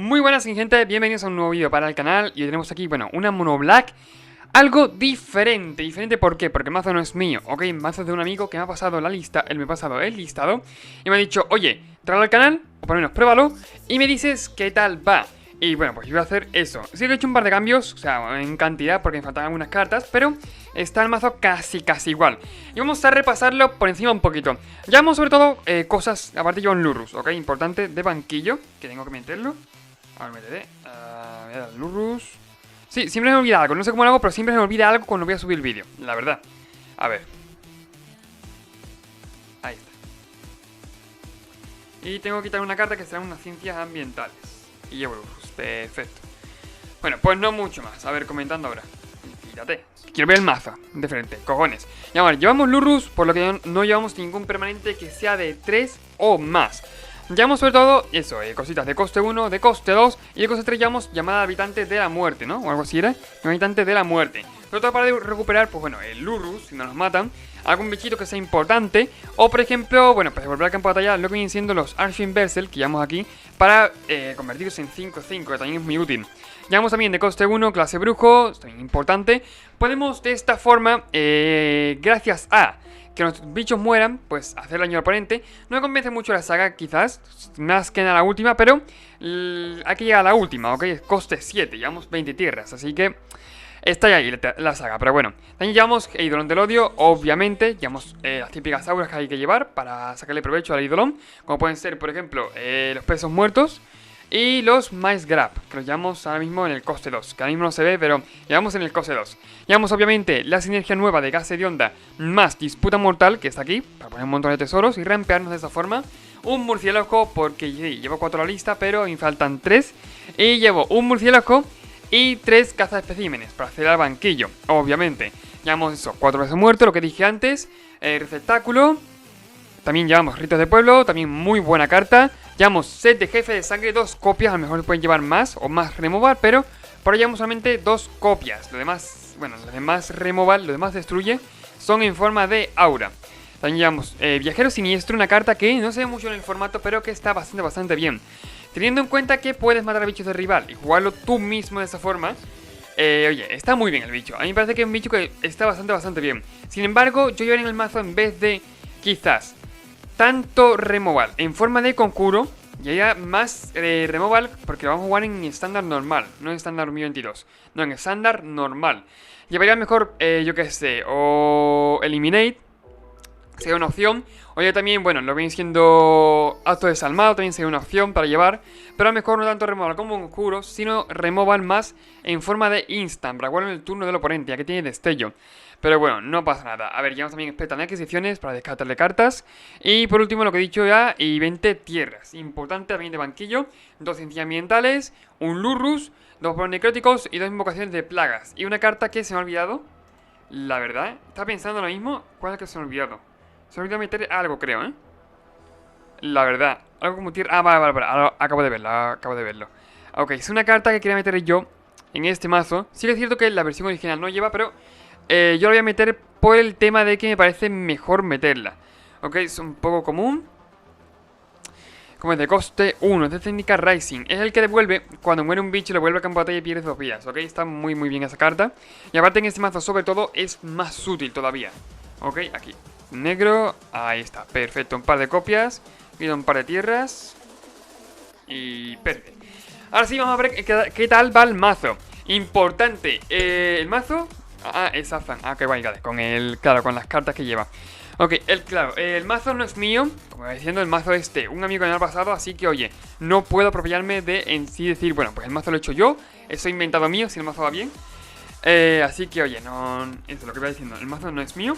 Muy buenas gente, bienvenidos a un nuevo vídeo para el canal. Y hoy tenemos aquí, bueno, una mono black. Algo diferente, ¿por qué? Porque el mazo no es mío, ok, el mazo es de un amigo que me ha pasado la lista, él me ha pasado el listado y me ha dicho, oye, tráelo al canal, o por lo menos pruébalo, y me dices qué tal va. Y bueno, pues yo voy a hacer eso. Sí que he hecho un par de cambios, o sea, en cantidad, porque me faltan algunas cartas, pero está el mazo casi igual. Y vamos a repasarlo por encima un poquito. Llevamos sobre todo cosas, aparte yo un Lurrus, ok, importante, de banquillo, que tengo que meterlo. Ahora meteré, voy a dar Lurrus. Sí, siempre me olvida algo, no sé cómo lo hago, pero siempre me olvida algo cuando voy a subir el vídeo, la verdad. A ver. Ahí está. Y tengo que quitar una carta que será unas ciencias ambientales. Y llevo Lurrus, perfecto. Bueno, pues no mucho más, a ver, comentando ahora. Fíjate, quiero ver el mazo de frente, cojones. Y ahora, llevamos Lurrus, por lo que no llevamos ningún permanente que sea de 3 o más. Llevamos sobre todo eso, cositas de coste 1, de coste 2 y de coste 3 llevamos llamada habitante de la muerte, ¿no? O algo así era, habitante de la muerte. Sobre todo para recuperar, pues bueno, el Lurrus, si no nos matan, algún bichito que sea importante. O por ejemplo, bueno, pues volver al campo de batalla, lo que vienen siendo los Archfiend-Berserk que llevamos aquí, para convertirse en 5-5, que también es muy útil. Llevamos también de coste 1, clase brujo, también importante. Podemos de esta forma, gracias a que nuestros bichos mueran, pues hacer daño al oponente. No me convence mucho la saga, quizás, más que nada la última, pero hay que llegar a la última, ¿ok? Coste 7, llevamos 20 tierras, así que está ahí la saga, pero bueno. También llevamos Eidolon del Odio, obviamente. Llevamos las típicas auras que hay que llevar para sacarle provecho al Eidolon, como pueden ser, por ejemplo, los pesos muertos y los Mice Grab, que los llevamos ahora mismo en el coste 2, que ahora mismo no se ve, pero llevamos en el coste 2. Llevamos obviamente la sinergia nueva de Gas Hedionda más Disputa Mortal, que está aquí, para poner un montón de tesoros y rampearnos de esa forma. Un murciélago, porque sí, llevo 4 a la lista, pero me faltan 3. Y llevo un murciélago y 3 cazas especímenes para hacer al banquillo, obviamente. Llevamos eso, 4 veces muerto, lo que dije antes, receptáculo. También llevamos ritos de pueblo, también muy buena carta. Llevamos set de jefe de sangre, 2 copias, a lo mejor pueden llevar más o más removal, pero por ahora llevamos solamente 2 copias. Lo demás, bueno, lo demás removal, lo demás destruye, son en forma de aura. También llevamos viajero siniestro, una carta que no se ve mucho en el formato, pero que está bastante bien. Teniendo en cuenta que puedes matar a bichos de rival y jugarlo tú mismo de esa forma. Oye, está muy bien el bicho. A mí me parece que es un bicho que está bastante bien. Sin embargo, yo llevaría en el mazo en vez de, quizás, tanto removal en forma de conjuro, y haya más removal, porque lo vamos a jugar en estándar normal, no en estándar 2022, no, en estándar normal. Llevaría mejor, yo que sé, o Eliminate, sería una opción. O ya también, bueno, lo que viene siendo Acto Desalmado, también sería una opción para llevar. Pero a lo mejor no tanto removal como conjuro, sino removal más en forma de instant, para jugar en el turno del oponente, ya que tiene destello. Pero bueno, no pasa nada. A ver, llevamos también expectan adquisiciones para descartarle cartas. Y por último, lo que he dicho ya, y 20 tierras. Importante también de banquillo. 2 ciencias ambientales, un Lurrus, 2 polos necróticos y 2 invocaciones de plagas. Y una carta que se me ha olvidado. La verdad, estaba pensando lo mismo. ¿Cuál es que se me ha olvidado? Se me ha olvidado meter algo, creo, ¿eh? La verdad, algo como tierra. Ah, vale. Acabo de verlo. Ok, es una carta que quería meter yo en este mazo. Sí que es cierto que la versión original no lleva, pero yo la voy a meter por el tema de que me parece mejor meterla. Ok, es un poco común. Como es de coste 1, es de técnica Rising. Es el que devuelve, cuando muere un bicho, le vuelve a campo de batalla y pierdes 2 vidas. Ok, está muy bien esa carta. Y aparte en este mazo sobre todo es más útil todavía. Ok, aquí. Negro, ahí está, perfecto. Un par de copias, pido un par de tierras. Y perfecto. Ahora sí, vamos a ver qué tal va el mazo. Importante, el mazo. Es Azan. Qué guay, vale. Con el, claro, con las cartas que lleva. Ok, claro, el mazo no es mío. Como iba diciendo, el mazo es de un amigo en el pasado. Así que, oye, no puedo apropiarme de en sí decir, bueno, pues el mazo lo he hecho yo. Eso he inventado mío, si el mazo va bien. Así que, oye, no. Eso es lo que iba diciendo. El mazo no es mío.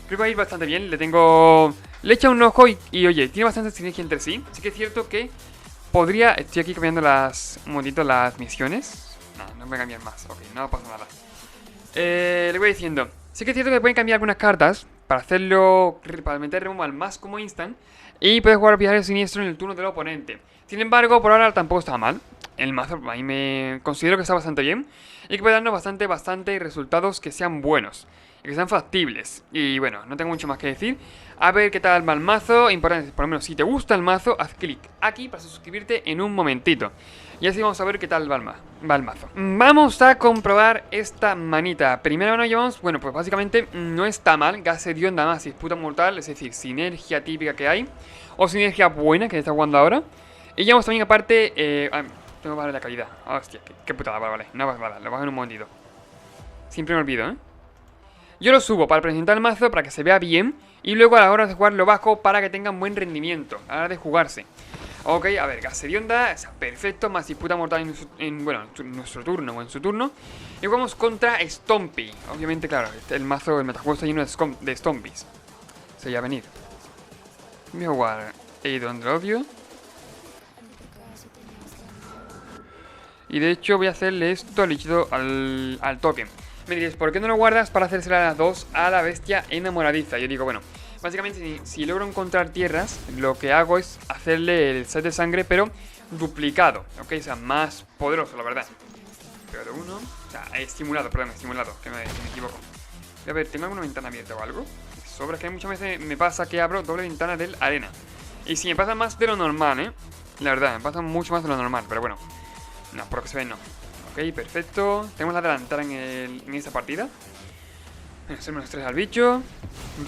Creo que va a ir bastante bien. Le he echado un ojo y oye, tiene bastante sinergia entre sí. Sí que es cierto que podría. Estoy aquí cambiando un momentito las misiones. No voy a cambiar más. Ok, no pasa nada. Le voy diciendo. Sí que es cierto que pueden cambiar algunas cartas para hacerlo. Para meter removal más como instant. Y puedes jugar viaje siniestro en el turno del oponente. Sin embargo, por ahora tampoco está mal. El mazo a mí me considero que está bastante bien. Y que puede darnos bastante resultados que sean buenos. Y que sean factibles. Y bueno, no tengo mucho más que decir. A ver qué tal va el mazo. Importante, por lo menos si te gusta el mazo, haz clic aquí para suscribirte en un momentito. Y así vamos a ver qué tal va el mazo. Vamos a comprobar esta manita. Primero nos llevamos, bueno, pues básicamente no está mal. Gas hedionda más disputa mortal, es decir, sinergia típica que hay. O sinergia buena que está jugando ahora. Y llevamos también aparte, tengo que bajar la calidad. Hostia, qué putada, vale. No pasa nada, lo bajo en un momentito. Siempre me olvido, ¿eh? Yo lo subo para presentar el mazo, para que se vea bien. Y luego a la hora de jugar lo bajo para que tengan buen rendimiento a la hora de jugarse. Ok, a ver, gas hedionda, perfecto, más disputa mortal en nuestro turno o en su turno. Y jugamos contra Stompy. Obviamente, claro, el mazo, el metajuego está lleno de Stompies. Se va a venir. Voy a jugar Eidolon de obvio. Y de hecho voy a hacerle esto al lichito al token. Me diréis, ¿por qué no lo guardas para hacérsela a las dos a la bestia enamoradiza? Yo digo, bueno, básicamente si logro encontrar tierras, lo que hago es hacerle el set de sangre, pero duplicado, ¿ok? O sea, más poderoso, la verdad. Pero de uno, o sea, estimulado, que me equivoco. A ver, ¿tengo alguna ventana abierta o algo? Sobra, que muchas veces me pasa que abro doble ventana del arena. Y si me pasa más de lo normal, ¿eh? La verdad, me pasa mucho más de lo normal, pero bueno. No, por lo que se ve no. Ok, perfecto. Tenemos la delantera en esta partida. Hacemos los 3 al bicho.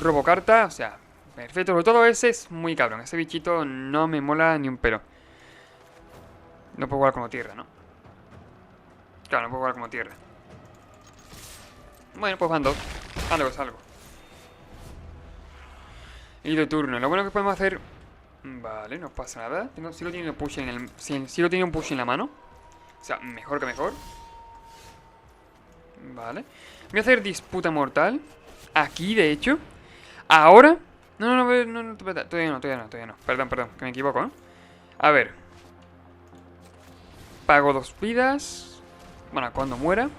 Robo carta, o sea, perfecto. Sobre todo ese es muy cabrón. Ese bichito no me mola ni un pelo. No puedo jugar como tierra, ¿no? Claro, no puedo jugar como tierra. Bueno, pues van dos. Algo es algo. Y de turno. Lo bueno que podemos hacer... Vale, no pasa nada. Si lo tiene un push en la mano. O sea, mejor que mejor. Vale. Voy a hacer disputa mortal. Aquí, de hecho. Ahora. No, todavía no. Perdón, que me equivoco, ¿eh? A ver. Pago 2 vidas. Bueno, cuando muera.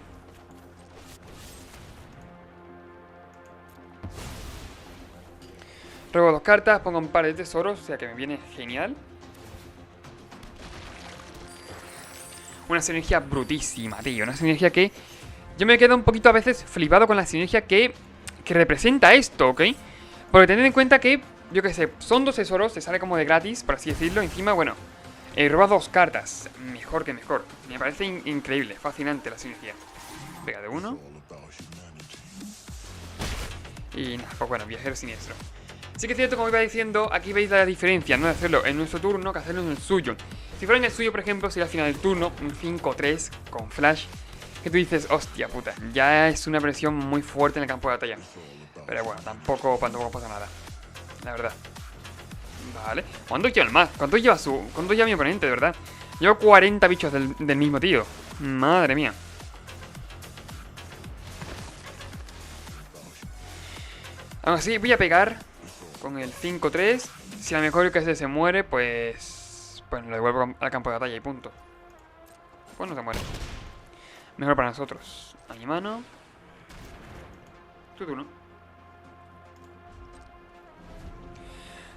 Robo 2 cartas, pongo un par de tesoros, o sea que me viene genial. Una sinergia brutísima, tío. Una sinergia que... Yo me quedo un poquito a veces flipado con la sinergia que representa esto, ¿ok? Porque tened en cuenta que, yo qué sé, son 2 tesoros, te sale como de gratis, por así decirlo. Encima, bueno, robas 2 cartas. Mejor que mejor. Me parece increíble, fascinante la sinergia. Pega de 1. Y nada, pues bueno, viajero siniestro. Sí que es cierto, como iba diciendo, aquí veis la diferencia, no de hacerlo en nuestro turno que hacerlo en el suyo. Si fuera en el suyo, por ejemplo, sería al final del turno, un 5-3 con flash, que tú dices, hostia puta, ya es una presión muy fuerte en el campo de batalla. Pero bueno, tampoco pasa nada, la verdad. Vale, ¿cuánto lleva el más? ¿Cuánto lleva mi oponente, de verdad? Llevo 40 bichos del mismo tío. Madre mía. Aún así, voy a pegar con el 5-3. Si la mejor que se muere, pues lo devuelvo al campo de batalla y punto. Pues no se muere. Mejor para nosotros. A mi mano. Tu turno.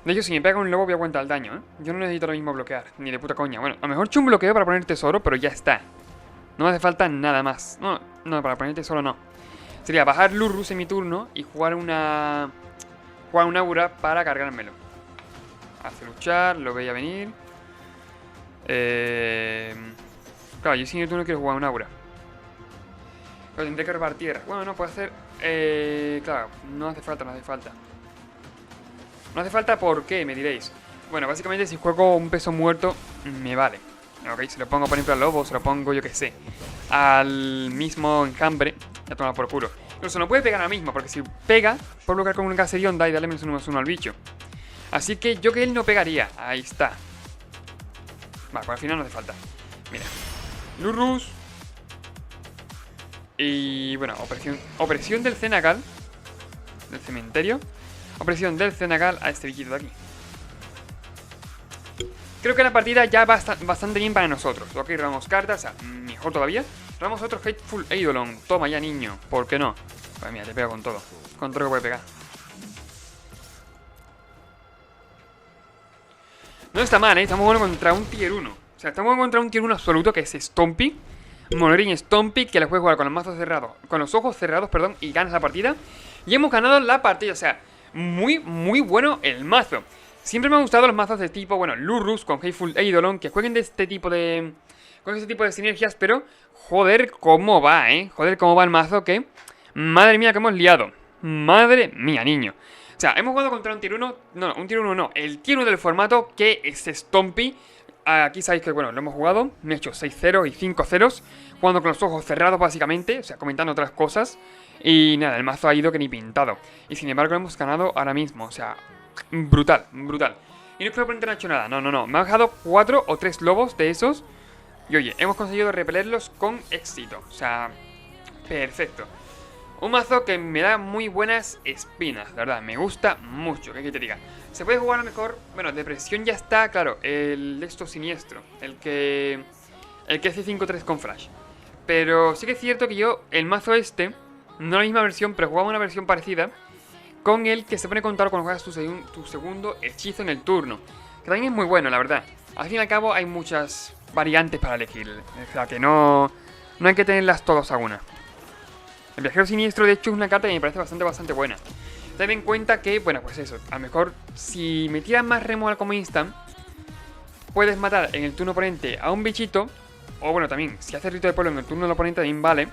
De hecho, si me pega un lobo voy a aguantar el daño, ¿eh? Yo no necesito ahora mismo bloquear, ni de puta coña. Bueno, a lo mejor he hecho un bloqueo para poner tesoro, pero ya está. No me hace falta nada más. No, para poner tesoro no. Sería bajar Lurrus en mi turno y jugar un aura para cargármelo. Hace luchar, lo veía venir. Claro, yo sin el turno quiero jugar un aura. Pero tendré que robar tierra. Bueno, no, puedo hacer... claro, no hace falta. No hace falta, ¿por qué? Me diréis. Bueno, básicamente si juego un peso muerto, me vale. Ok, se lo pongo por ejemplo al lobo, se lo pongo, yo que sé, al mismo enjambre, ya toma por culo. Incluso no puede pegar ahora mismo, porque si pega, puedo bloquear con un gas hedionda y darle menos 1/1 al bicho. Así que yo que él no pegaría. Ahí está. Vale, pues al final no hace falta. Mira. Lurrus. Y bueno, opresión del Cenagal. Del cementerio. Opresión del Cenagal a este bichito de aquí. Creo que la partida ya va bastante bien para nosotros. Ok, robamos cartas, o sea, mejor todavía. Robamos otro Hateful Eidolon. Toma ya, niño. ¿Por qué no? Pues mira, te pego con todo. Con todo lo que puede pegar. No está mal, ¿eh? Estamos jugando contra un tier 1. O sea, estamos jugando contra un tier 1 absoluto, que es Stompy. Monorin Stompy, que la puede jugar con los mazos cerrados. Con los ojos cerrados, perdón, y ganas la partida. Y hemos ganado la partida, o sea, muy bueno el mazo. Siempre me han gustado los mazos de tipo, bueno, Lurrus con Hateful Eidolon, que jueguen de este tipo de con ese tipo de sinergias, pero joder cómo va, joder cómo va el mazo que... Madre mía que hemos liado. Madre mía, niño. O sea, hemos jugado contra un tier 1, no, un tier 1 no, el tier 1 del formato que es Stompy. Aquí sabéis que, bueno, lo hemos jugado, me he hecho 6-0 y 5-0, jugando con los ojos cerrados básicamente, o sea, comentando otras cosas. Y nada, el mazo ha ido que ni pintado. Y sin embargo lo hemos ganado ahora mismo, o sea, brutal, brutal. Y no es que el oponente no ha hecho nada, no, me ha dejado 4 o 3 lobos de esos. Y oye, hemos conseguido repelerlos con éxito, o sea, perfecto. Un mazo que me da muy buenas espinas, la verdad, me gusta mucho, que te diga. Se puede jugar a lo mejor, bueno, de presión ya está, claro, el de esto siniestro, el que hace 5-3 con flash. Pero sí que es cierto que yo, el mazo este, no la misma versión, pero jugaba una versión parecida, con el que se pone contador cuando juegas tu segundo hechizo en el turno. Que también es muy bueno, la verdad. Al fin y al cabo hay muchas variantes para elegir, o sea que no hay que tenerlas todas a una. El viajero siniestro de hecho es una carta que me parece bastante buena. Ten en cuenta que, bueno, pues eso, a lo mejor si me tiras más removal como instant, puedes matar en el turno oponente a un bichito. O bueno, también, si haces rito de pueblo en el turno del oponente también vale.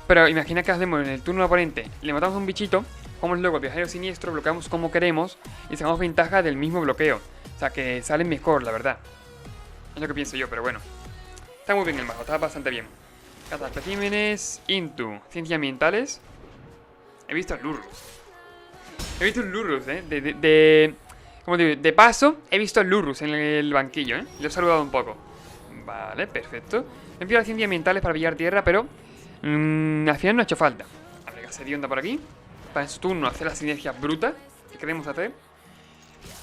Pero imagina que hacemos en el turno del oponente, le matamos a un bichito, jugamos luego el viajero siniestro, bloqueamos como queremos y sacamos ventaja del mismo bloqueo. O sea que sale mejor, la verdad. Es lo que pienso yo, pero bueno. Está muy bien el mazo, está bastante bien. Cazar especímenes, Into, ciencias ambientales. He visto el Lurrus. He visto un Lurrus, como digo, de paso, he visto el Lurrus en el banquillo, Lo he saludado un poco. Vale, perfecto. Me envío las ciencias ambientales para pillar tierra, pero al final no ha hecho falta. A ver, hacer onda por aquí. Para en su turno hacer las sinergias brutas que queremos hacer.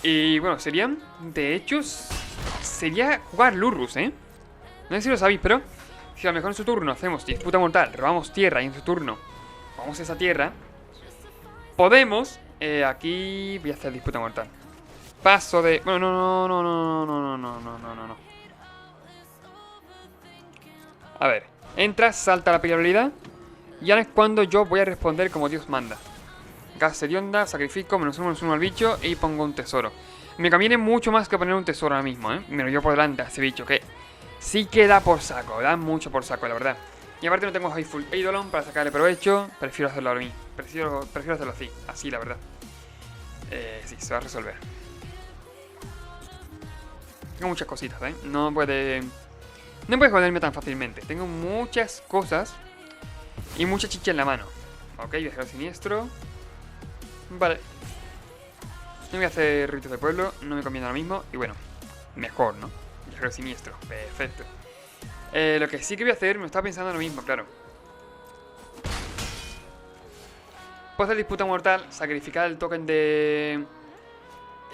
Y bueno, serían, de hecho, sería jugar Lurrus, No sé si lo sabéis, pero si a lo mejor en su turno hacemos disputa mortal, robamos tierra y en su turno vamos a esa tierra, podemos, aquí voy a hacer disputa mortal. Paso de... Bueno, no. A ver, entras, salta la peleabilidad y ahora es cuando yo voy a responder como Dios manda. Gas de onda, sacrifico, -1/-1 al bicho y pongo un tesoro. Me conviene mucho más que poner un tesoro ahora mismo, Me lo llevo por delante a ese bicho que sí que da por saco, da mucho por saco, la verdad. Y aparte no tengo Highful Eidolon para sacarle provecho, prefiero hacerlo a mí. Prefiero hacerlo así, la verdad. Sí, se va a resolver. Tengo muchas cositas, No puede joderme tan fácilmente. Tengo muchas cosas y mucha chicha en la mano. Ok, viajero siniestro. Vale. No voy a hacer ritos de pueblo, no me conviene ahora mismo. Y bueno, mejor, ¿no? Viajero siniestro, perfecto. Lo que sí que voy a hacer, me estaba pensando lo mismo, claro. Puedo hacer disputa mortal, sacrificar el token de...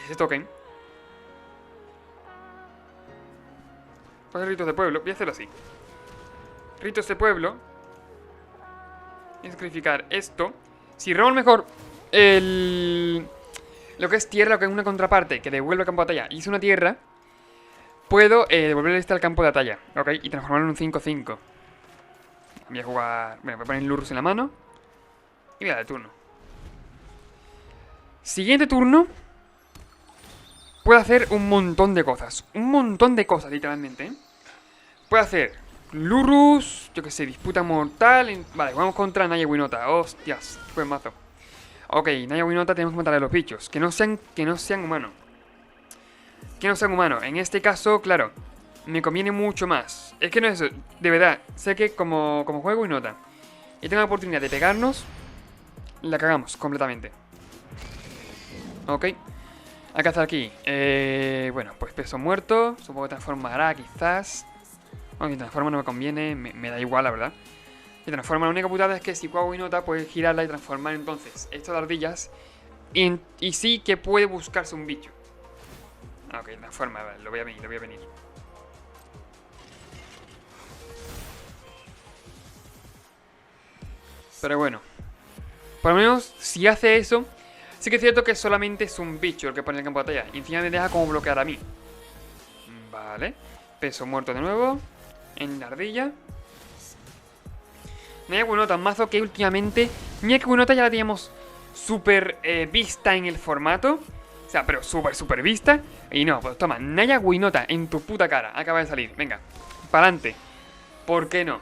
ese token. Puedo hacer ritos de pueblo, voy a hacerlo así. Ritos de pueblo. Y sacrificar esto. Si robo mejor lo que es tierra, lo que es una contraparte que devuelve el campo de batalla y es una tierra, puedo devolverle este al campo de batalla, ¿ok? Y transformarlo en un 5-5. Voy a jugar... Bueno, voy a poner Lurrus en la mano. Y voy a dar turno. Siguiente turno. Puedo hacer un montón de cosas. Un montón de cosas, literalmente, Puedo hacer Lurrus, yo que sé, disputa mortal. Vale, vamos contra Naya Winota. Hostias, buen mazo. Ok, Naya Winota tenemos que matar a los bichos. Que no sean humanos. Que no sean humanos. En este caso, claro, me conviene mucho más. Es que no es eso, de verdad. Sé que como juego Winota y tengo la oportunidad de pegarnos, la cagamos completamente. Ok. Hay que hacer aquí. Bueno, pues peso muerto. Supongo que transformará quizás. Aunque transforma no me conviene, me da igual, la verdad. Y transforma, la única putada es que si juego Winota puedes girarla y transformar entonces esto de ardillas. Y sí que puede buscarse un bicho. Ok, transforma, vale, lo voy a venir. Pero bueno. Por lo menos, si hace eso, sí que es cierto que solamente es un bicho el que pone el campo de batalla. Y encima me deja como bloquear a mí. Vale. Peso muerto de nuevo. En la ardilla. Naya Winota, un mazo que últimamente... Mira que Winota ya la teníamos súper vista en el formato. O sea, pero súper vista. Y no, pues toma, Naya Winota en tu puta cara. Acaba de salir, venga. para adelante. ¿Por qué no?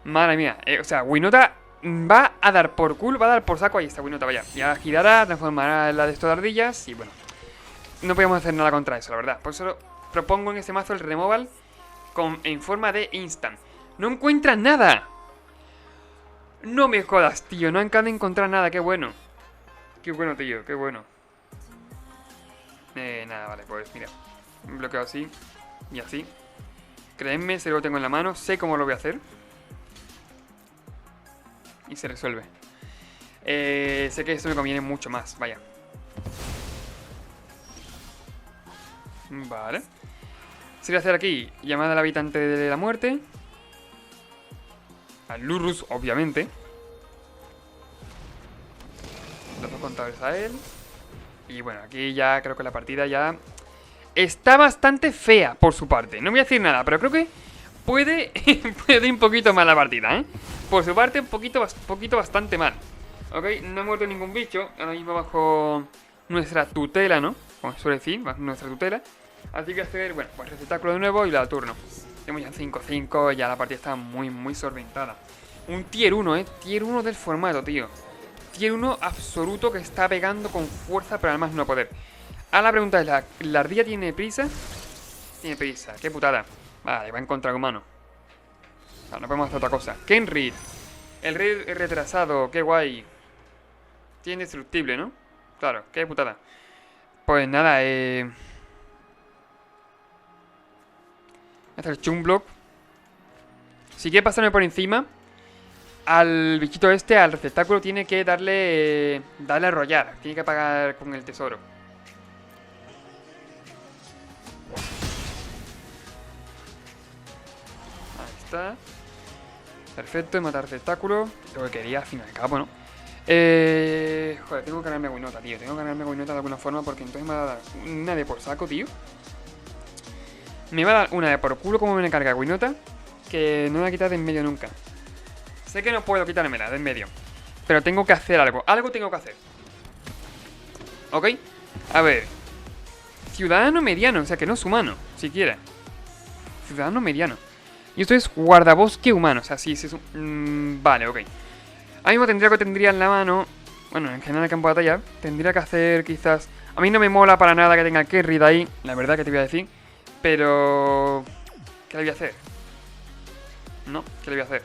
Madre mía. O sea, Winota va a dar por culo, va a dar por saco. Ahí está Winota, vaya. Ya girará, transformará la de esto de ardillas. Y bueno, no podemos hacer nada contra eso, la verdad. Por eso propongo en este mazo el removal en forma de instant. ¡No encuentran nada! No me jodas, tío. No acaban de encontrar nada. Qué bueno. Qué bueno, tío. Qué bueno. Nada, vale. Pues mira. Bloqueo así. Y así. Créanme, se lo tengo en la mano. Sé cómo lo voy a hacer. Y se resuelve. Sé que esto me conviene mucho más. Vaya. Vale. Se voy a hacer aquí llamada al habitante de la muerte. Al Lurrus, obviamente. Los dos contadores a él. Y bueno, aquí ya creo que la partida ya está bastante fea por su parte. No voy a decir nada, pero creo que puede ir un poquito mal la partida, ¿eh? Por su parte, un poquito bastante mal. Ok, no ha muerto ningún bicho. Ahora mismo bajo nuestra tutela, ¿no? Como suele decir, bajo nuestra tutela. Así que voy a hacer, bueno, pues receptáculo de nuevo y la turno. Tenemos ya 5-5, ya la partida está muy solventada. Un tier 1, tier 1 del formato, tío. Tier 1 absoluto que está pegando con fuerza, pero además no poder. Ahora la pregunta es, ¿la ardilla tiene prisa? Tiene prisa, qué putada. Vale, va a encontrar humano. Vale, no podemos hacer otra cosa. Kenrid. El rey retrasado, qué guay. Tiene indestructible, ¿no? Claro, qué putada. Pues nada, voy a hacer Chumblock. Si quiere pasarme por encima al bichito este, al receptáculo, tiene que darle a arrollar. Tiene que pagar con el tesoro. Ahí está. Perfecto, matar receptáculo. Lo que quería al fin y al cabo, ¿no? Joder, tengo que ganarme Winota, tío. Tengo que ganarme Winota de alguna forma porque entonces me va a dar una de por saco, tío. Me va a dar una de por culo como me carga Winota, que no me va a quitar de en medio nunca. Sé que no puedo quitármela de en medio, pero tengo que hacer algo. Algo tengo que hacer. ¿Ok? A ver. Ciudadano mediano, o sea que no es humano, siquiera. Ciudadano mediano. Y esto es guardabosque humano, o sea, sí, sí es un... vale, ok. Ahora mismo tendría en la mano... Bueno, en general en el campo de batalla tendría que hacer quizás... A mí no me mola para nada que tenga Kerry de ahí, la verdad que te voy a decir. Pero... ¿qué le voy a hacer? No, ¿qué le voy a hacer?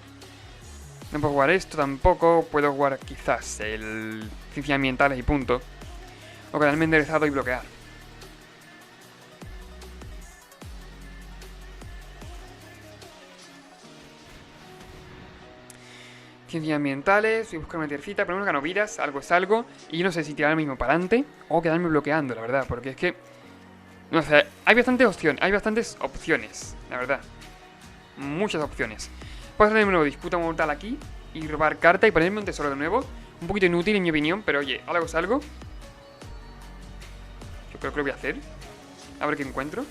No puedo jugar esto tampoco. Puedo jugar quizás el ciencias ambientales y punto. O quedarme enderezado y bloquear. Ciencias ambientales, voy a buscar una tiercita, poner unas canoviras, algo es algo. Y no sé si tirar el mismo para adelante o quedarme bloqueando, la verdad. Porque es que... no sé, hay bastantes opciones, la verdad. Muchas opciones. Puedo hacer de nuevo disputa mortal aquí y robar carta y ponerme un tesoro de nuevo. Un poquito inútil en mi opinión, pero oye, algo es algo. Yo creo que lo voy a hacer. A ver qué encuentro.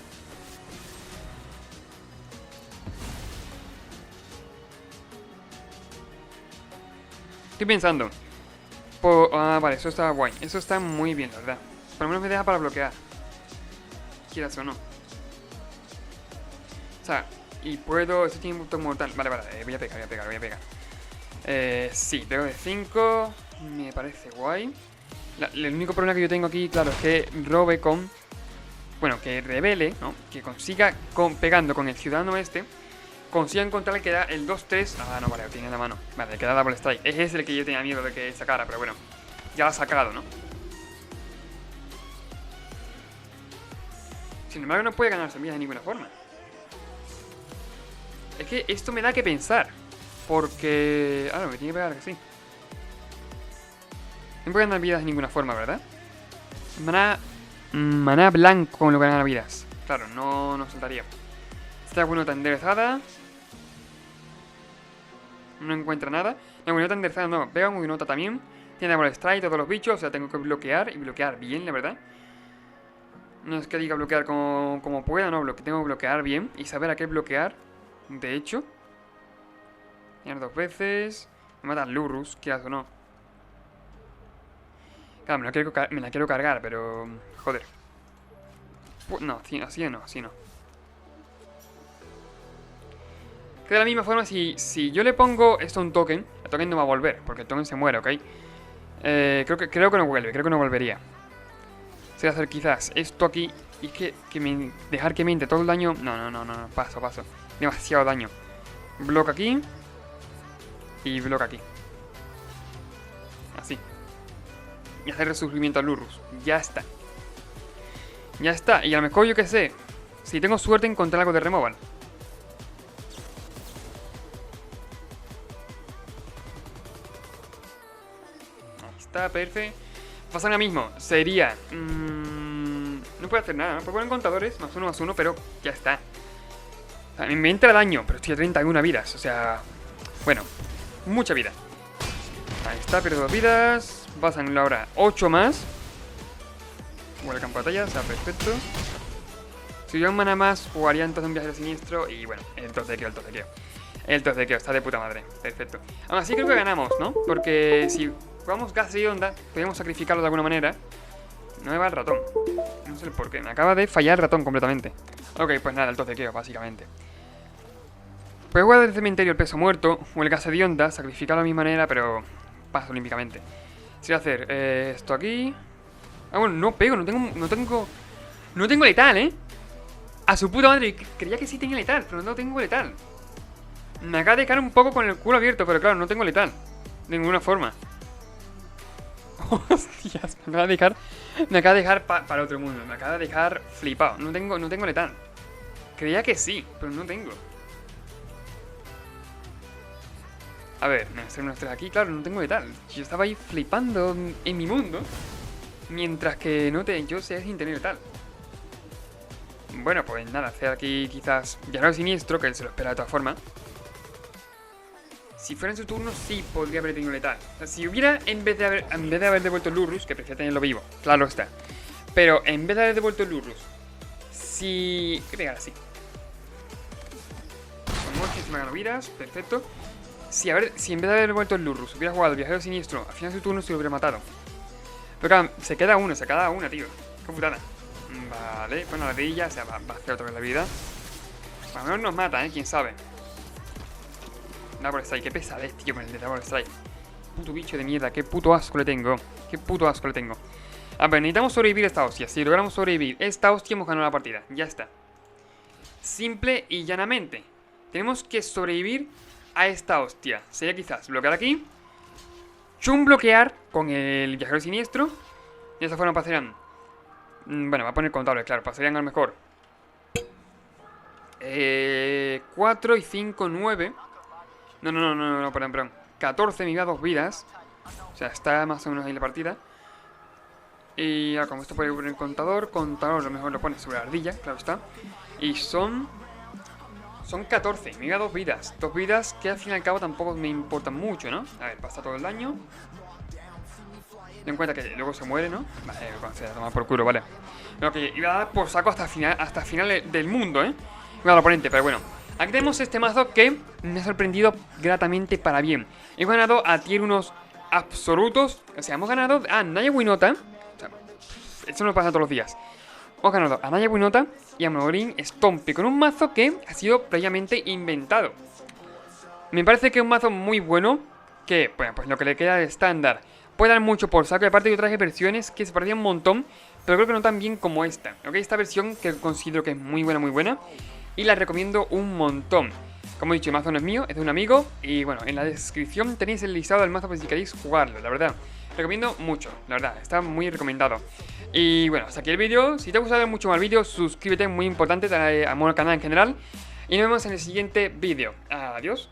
Estoy pensando. Vale, eso está guay. Eso está muy bien, la verdad. Por lo menos me deja para bloquear. Quieras o no. O sea, y puedo... esto tiene un mortal. Vale, voy a pegar. Sí, pego de 5. Me parece guay. El único problema que yo tengo aquí, claro, es que robe con... bueno, que revele, ¿no? Que consiga, pegando con el ciudadano este, consiga encontrar el que da el 2-3. Ah, no, vale, lo tiene en la mano. Vale, el que da Double Strike. Ese es el que yo tenía miedo de que sacara, pero bueno. Ya lo ha sacado, ¿no? Sin embargo, no puede ganar semillas de ninguna forma. Es que esto me da que pensar. Porque... ah, no, me tiene que pegar que sí. No puede ganar vidas de ninguna forma, ¿verdad? Maná blanco con lo que gana vidas. Claro, no saltaría. Esta Winota enderezada. No encuentra nada. La Winota enderezada no. Pega un Winota también. Tiene Double Strike, todos los bichos. O sea, tengo que bloquear y bloquear bien, la verdad. No es que diga bloquear como pueda, no. Tengo que bloquear bien y saber a qué bloquear. De hecho. Mirar 2 veces. Me matan Lurrus, quieras o no. Claro, me la quiero cargar, pero... joder. No, así no. Que de la misma forma, si yo le pongo esto a un token, el token no va a volver, porque el token se muere, ¿ok? Creo que no vuelve, creo que no volvería. Se va a hacer quizás esto aquí y dejar que miente todo el daño. No, paso. Demasiado daño. Bloque aquí y bloque aquí. Así. Y hacer resurgimiento a Lurrus. Ya está. Ya está. Y a lo mejor yo que sé, si tengo suerte encontrar algo de removal. Ahí está, perfecto. Pasa ahora mismo. Sería... no puedo hacer nada, ¿no? Puedo poner contadores, +1/+1, pero ya está. O sea, me entra daño, pero estoy a 31 vidas. O sea... Bueno, mucha vida. Ahí está, pierdo 2 vidas. Pasan ahora 8 más. Vuelve al campo de batalla, está perfecto. Si hubiera un mana más, jugaría entonces un viajero siniestro. Y bueno, el tocequeo. El tocequeo, está de puta madre. Perfecto. Aún así creo que ganamos, ¿no? Porque si jugamos gas y onda, podríamos sacrificarlo de alguna manera. No me va el ratón. No sé el por qué. Me acaba de fallar el ratón completamente. Ok, pues nada, el tocequeo, básicamente. Puedo jugar del cementerio el peso muerto o el gas de onda, sacrificarlo a mi manera, pero paso olímpicamente. Si voy a hacer esto aquí. Ah, bueno, no pego, no tengo letal, ¿eh? A su puta madre, creía que sí tenía letal, pero no tengo letal. Me acaba de dejar un poco con el culo abierto, pero claro, no tengo letal. De ninguna forma. Hostias, me acaba de dejar para otro mundo. Me acaba de dejar flipado. No tengo letal. Creía que sí, pero no tengo. A ver, me voy a hacer unos 3 aquí. Claro, no tengo letal. Yo estaba ahí flipando en mi mundo. Mientras que yo sé sin tener letal. Bueno, pues nada, hacer aquí quizás Llanero Siniestro, que él se lo espera de todas formas. Si fuera en su turno, sí podría haber tenido letal. O sea, si hubiera, en vez de haber devuelto el Lurrus, que prefiero tenerlo vivo, claro está. Pero en vez de haber devuelto el Lurrus, si... Voy a pegar así. Con muerte se me ganó vidas, perfecto. Si en vez de haber devuelto el Lurrus, hubiera jugado el Viajero Siniestro, al final de su turno se lo hubiera matado. Pero claro, se queda una, tío. Qué putada. Vale, bueno, la ardilla, o sea, va a hacer otra vez la vida. A lo mejor nos mata, quién sabe. Double Strike, qué pesadez, tío, con el de Double Strike. Puto bicho de mierda, qué puto asco le tengo. A ver, necesitamos sobrevivir esta hostia. Si logramos sobrevivir esta hostia, hemos ganado la partida. Ya está. Simple y llanamente. Tenemos que sobrevivir a esta hostia. Sería quizás bloquear aquí. Chum bloquear con el viajero siniestro. Y de esa forma pasarían... Bueno, va a poner contable, claro. Pasarían a lo mejor 4 y 5, 9. No, perdón. 14 me iba a 2 vidas. O sea, está más o menos ahí la partida. Y ahora, como esto puede poner contador a lo mejor lo pone sobre la ardilla, claro está. Y son 14, me iba a 2 vidas. 2 vidas que al fin y al cabo tampoco me importan mucho, ¿no? A ver, pasa todo el daño. Ten en cuenta que luego se muere, ¿no? Vale, se va a tomar por culo, vale. Lo que iba a dar por saco hasta el final del mundo, ¿eh? Iba al oponente, pero bueno. Aquí tenemos este mazo que me ha sorprendido gratamente para bien. Hemos ganado a tier unos absolutos. O sea, hemos ganado a Naya Winota. O sea, esto no pasa todos los días. Hemos ganado a Naya Winota y a Morin Stompy con un mazo que ha sido previamente inventado. Me parece que es un mazo muy bueno. Que, bueno, pues lo que le queda de estándar puede dar mucho por saco. Y aparte yo traje versiones que se parecían un montón, pero creo que no tan bien como esta. ¿Ok? Esta versión que considero que es muy buena. Y la recomiendo un montón. Como he dicho, el mazo no es mío, es de un amigo. Y bueno, en la descripción tenéis el listado del mazo por si queréis jugarlo, la verdad. Recomiendo mucho, la verdad, está muy recomendado. Y bueno, hasta aquí el vídeo. Si te ha gustado mucho más el vídeo, suscríbete, muy importante, dale amor al canal en general. Y nos vemos en el siguiente vídeo. Adiós.